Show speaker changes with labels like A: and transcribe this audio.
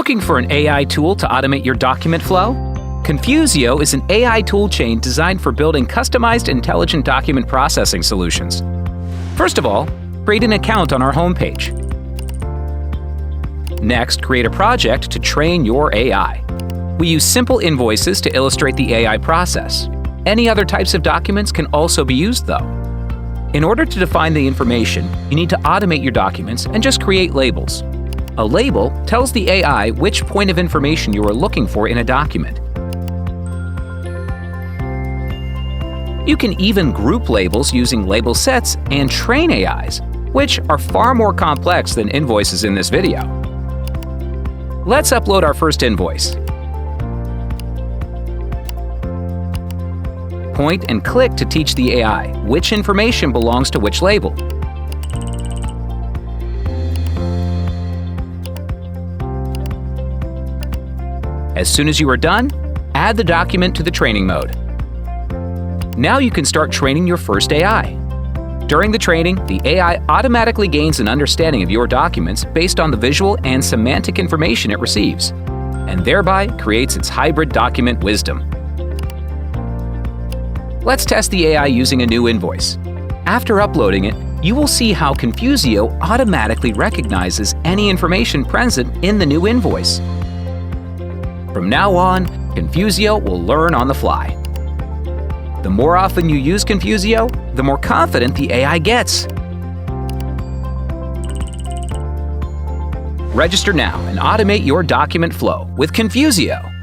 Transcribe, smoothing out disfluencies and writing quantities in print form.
A: Looking for an AI tool to automate your document flow? Konfuzio is an AI toolchain designed for building customized intelligent document processing solutions. First of all, create an account on our homepage. Next, create a project to train your AI. We use simple invoices to illustrate the AI process. Any other types of documents can also be used, though. In order to define the information, you need to automate your documents and just create labels. A label tells the AI which point of information you are looking for in a document. You can even group labels using label sets and train AIs, which are far more complex than invoices in this video. Let's upload our first invoice. Point and click to teach the AI which information belongs to which label. As soon as you are done, add the document to the training mode. Now you can start training your first AI. During the training, the AI automatically gains an understanding of your documents based on the visual and semantic information it receives, and thereby creates its hybrid document wisdom. Let's test the AI using a new invoice. After uploading it, you will see how Konfuzio automatically recognizes any information present in the new invoice. From now on, Konfuzio will learn on the fly. The more often you use Konfuzio, the more confident the AI gets. Register now and automate your document flow with Konfuzio.